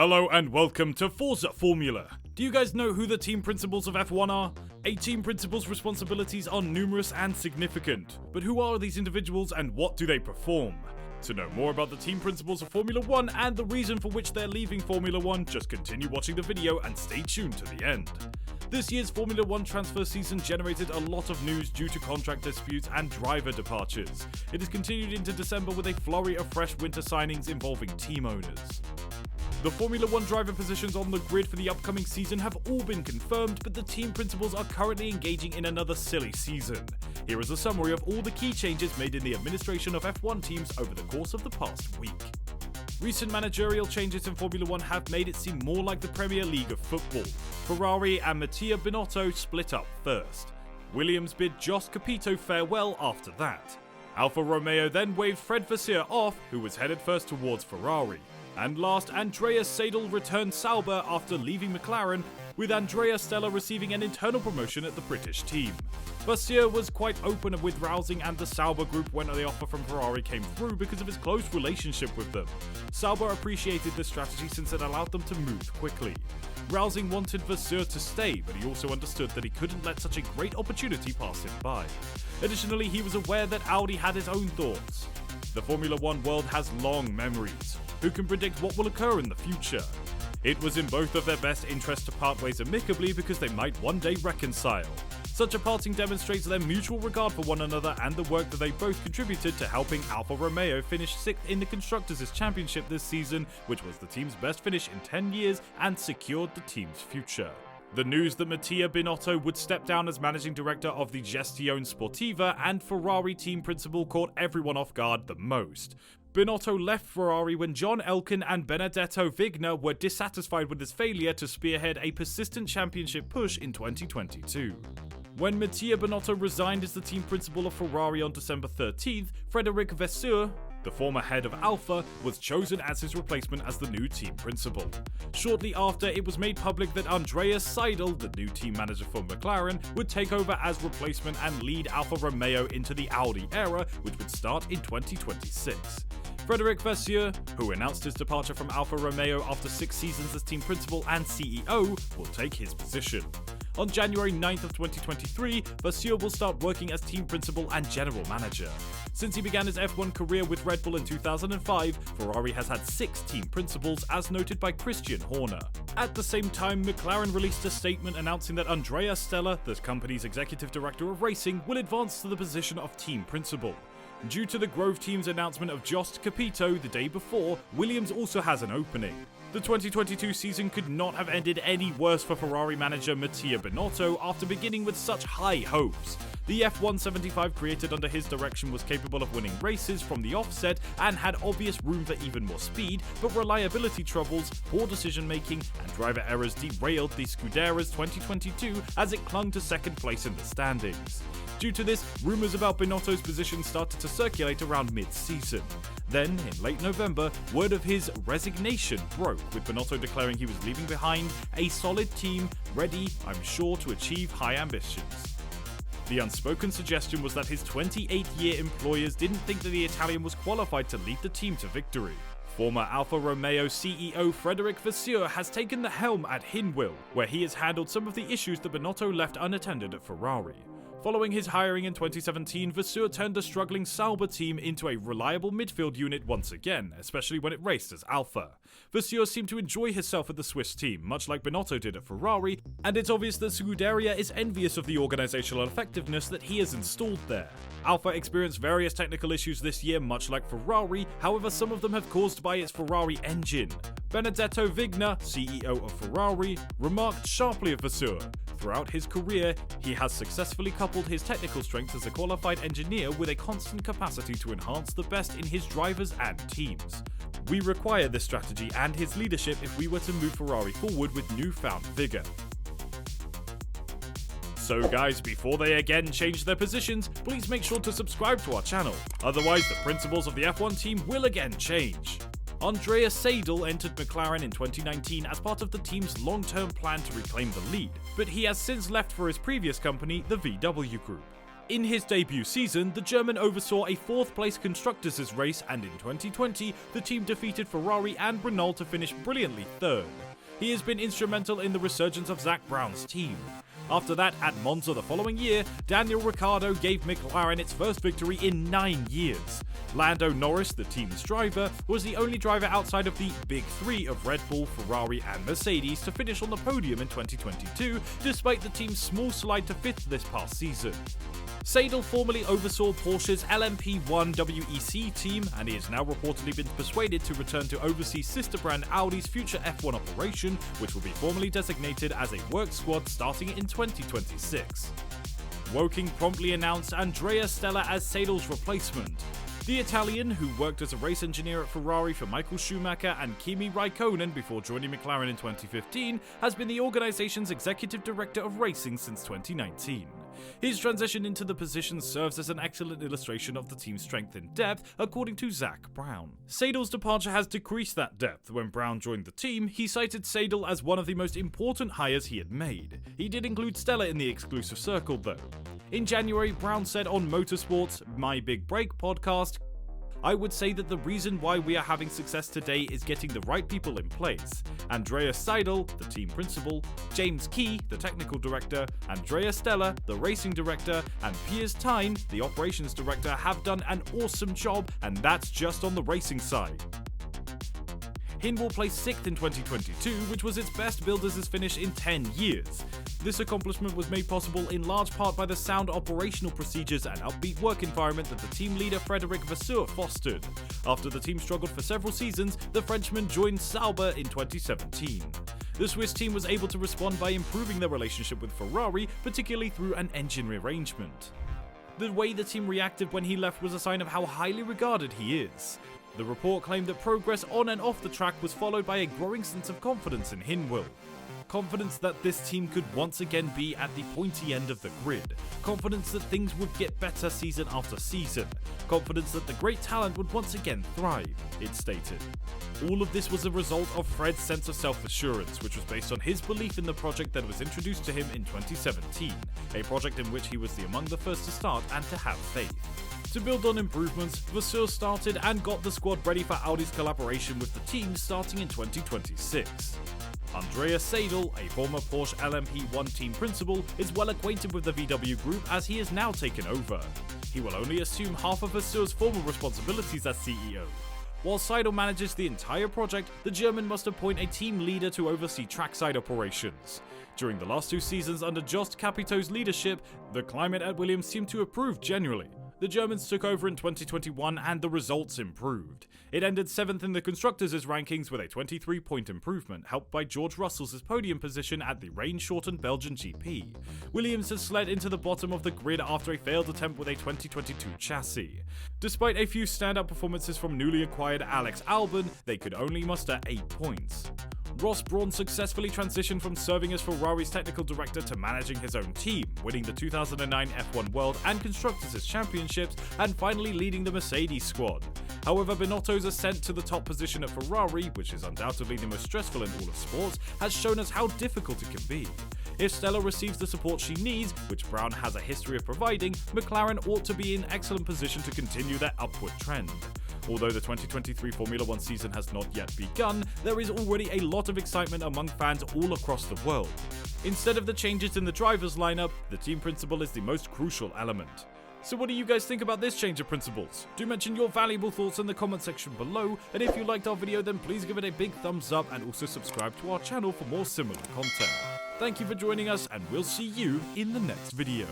Hello and welcome to Forza Formula. Do you guys know who the team principals of F1 are? A team principal's responsibilities are numerous and significant, but who are these individuals and what do they perform? To know more about the team principals of Formula 1 and the reason for which they're leaving Formula 1, just continue watching the video and stay tuned to the end. This year's Formula 1 transfer season generated a lot of news due to contract disputes and driver departures. It has continued into December with a flurry of fresh winter signings involving team owners. The Formula 1 driver positions on the grid for the upcoming season have all been confirmed, but the team principals are currently engaging in another silly season. Here is a summary of all the key changes made in the administration of F1 teams over the course of the past week. Recent managerial changes in Formula 1 have made it seem more like the Premier League of football. Ferrari and Mattia Binotto split up first. Williams bid Jost Capito farewell after that. Alfa Romeo then waved Fred Vasseur off, who was headed first towards Ferrari. And last, Andrea Seidl returned Sauber after leaving McLaren, with Andrea Stella receiving an internal promotion at the British team. Vasseur was quite open with Rousing and the Sauber group when the offer from Ferrari came through because of his close relationship with them. Sauber appreciated this strategy since it allowed them to move quickly. Rousing wanted Vasseur to stay, but he also understood that he couldn't let such a great opportunity pass him by. Additionally, he was aware that Audi had his own thoughts. The Formula 1 world has long memories. Who can predict what will occur in the future? It was in both of their best interests to part ways amicably because they might one day reconcile. Such a parting demonstrates their mutual regard for one another and the work that they both contributed to helping Alfa Romeo finish 6th in the Constructors' Championship this season, which was the team's best finish in 10 years and secured the team's future. The news that Mattia Binotto would step down as managing director of the Gestione Sportiva and Ferrari team principal caught everyone off guard the most. Binotto left Ferrari when John Elkann and Benedetto Vigna were dissatisfied with his failure to spearhead a persistent championship push in 2022. When Mattia Binotto resigned as the team principal of Ferrari on December 13th, Frédéric Vasseur, the former head of Alfa, was chosen as his replacement as the new team principal. Shortly after, it was made public that Andrea Seidl, the new team manager for McLaren, would take over as replacement and lead Alfa Romeo into the Audi era, which would start in 2026. Frédéric Vasseur, who announced his departure from Alfa Romeo after 6 seasons as team principal and CEO, will take his position. On January 9th of 2023, Vasseur will start working as team principal and general manager. Since he began his F1 career with Red Bull in 2005, Ferrari has had 6 team principals, as noted by Christian Horner. At the same time, McLaren released a statement announcing that Andrea Stella, the company's executive director of racing, will advance to the position of team principal. Due to the Grove team's announcement of Jost Capito the day before, Williams also has an opening. The 2022 season could not have ended any worse for Ferrari manager Mattia Binotto after beginning with such high hopes. The F175 created under his direction was capable of winning races from the offset and had obvious room for even more speed, but reliability troubles, poor decision-making, and driver errors derailed the Scuderas 2022 as it clung to second place in the standings. Due to this, rumours about Binotto's position started to circulate around mid-season. Then, in late November, word of his resignation broke, with Binotto declaring he was leaving behind a solid team, ready, I'm sure, to achieve high ambitions. The unspoken suggestion was that his 28-year employers didn't think that the Italian was qualified to lead the team to victory. Former Alfa Romeo CEO Frédéric Vasseur has taken the helm at Hinwil, where he has handled some of the issues that Binotto left unattended at Ferrari. Following his hiring in 2017, Vasseur turned a struggling Sauber team into a reliable midfield unit once again, especially when it raced as Alfa. Vasseur seemed to enjoy himself at the Swiss team, much like Binotto did at Ferrari, and it's obvious that Scuderia is envious of the organisational effectiveness that he has installed there. Alfa experienced various technical issues this year, much like Ferrari, however some of them have caused by its Ferrari engine. Benedetto Vigna, CEO of Ferrari, remarked sharply of Vasseur. Throughout his career, he has successfully coupled his technical strengths as a qualified engineer with a constant capacity to enhance the best in his drivers and teams. We require this strategy and his leadership if we were to move Ferrari forward with newfound vigour. So guys, before they again change their positions, please make sure to subscribe to our channel, otherwise the principals of the F1 team will again change. Andrea Seidl entered McLaren in 2019 as part of the team's long-term plan to reclaim the lead, but he has since left for his previous company, the VW Group. In his debut season, the German oversaw a 4th place Constructors' race, and in 2020, the team defeated Ferrari and Renault to finish brilliantly 3rd. He has been instrumental in the resurgence of Zak Brown's team. After that, at Monza the following year, Daniel Ricciardo gave McLaren its first victory in 9 years. Lando Norris, the team's driver, was the only driver outside of the Big Three of Red Bull, Ferrari and Mercedes to finish on the podium in 2022, despite the team's small slide to 5th this past season. Seidl formerly oversaw Porsche's LMP1 WEC team, and he has now reportedly been persuaded to return to oversee sister brand Audi's future F1 operation, which will be formally designated as a work squad starting in 2026. Woking promptly announced Andrea Stella as Seidl's replacement. The Italian, who worked as a race engineer at Ferrari for Michael Schumacher and Kimi Raikkonen before joining McLaren in 2015, has been the organization's executive director of racing since 2019. His transition into the position serves as an excellent illustration of the team's strength in depth, according to Zak Brown. Seidl's departure has decreased that depth. When Brown joined the team, he cited Seidl as one of the most important hires he had made. He did include Stella in the exclusive circle, though. In January, Brown said on Motorsport's My Big Break podcast, "I would say that the reason why we are having success today is getting the right people in place. Andrea Seidl, the team principal, James Key, the technical director, Andrea Stella, the racing director, and Piers Tyne, the operations director, have done an awesome job, and that's just on the racing side." Hinwil placed 6th in 2022, which was its best builders' finish in 10 years. This accomplishment was made possible in large part by the sound operational procedures and upbeat work environment that the team leader Frédéric Vasseur fostered. After the team struggled for several seasons, the Frenchman joined Sauber in 2017. The Swiss team was able to respond by improving their relationship with Ferrari, particularly through an engine rearrangement. The way the team reacted when he left was a sign of how highly regarded he is. The report claimed that progress on and off the track was followed by a growing sense of confidence in Hinwil. Confidence that this team could once again be at the pointy end of the grid. Confidence that things would get better season after season. Confidence that the great talent would once again thrive, it stated. All of this was a result of Fred's sense of self-assurance, which was based on his belief in the project that was introduced to him in 2017, a project in which he was among the first to start and to have faith. To build on improvements, Vasseur started and got the squad ready for Audi's collaboration with the team starting in 2026. Andrea Seidl, a former Porsche LMP1 team principal, is well acquainted with the VW group as he has now taken over. He will only assume half of Vasseur's former responsibilities as CEO. While Seidl manages the entire project, the German must appoint a team leader to oversee trackside operations. During the last 2 seasons under Jost Capito's leadership, the climate at Williams seemed to improve generally. The Germans took over in 2021 and the results improved. It ended 7th in the Constructors' rankings with a 23-point improvement, helped by George Russell's podium position at the rain-shortened Belgian GP. Williams has slid into the bottom of the grid after a failed attempt with a 2022 chassis. Despite a few standout performances from newly acquired Alex Albon, they could only muster 8 points. Ross Brawn successfully transitioned from serving as Ferrari's technical director to managing his own team, winning the 2009 F1 World and Constructors' Championships, and finally leading the Mercedes squad. However, Binotto's ascent to the top position at Ferrari, which is undoubtedly the most stressful in all of sports, has shown us how difficult it can be. If Stella receives the support she needs, which Brown has a history of providing, McLaren ought to be in excellent position to continue their upward trend. Although the 2023 Formula 1 season has not yet begun, there is already a lot of excitement among fans all across the world. Instead of the changes in the drivers' lineup, the team principal is the most crucial element. So what do you guys think about this change of principles? Do mention your valuable thoughts in the comment section below, and if you liked our video then please give it a big thumbs up and also subscribe to our channel for more similar content. Thank you for joining us, and we'll see you in the next video.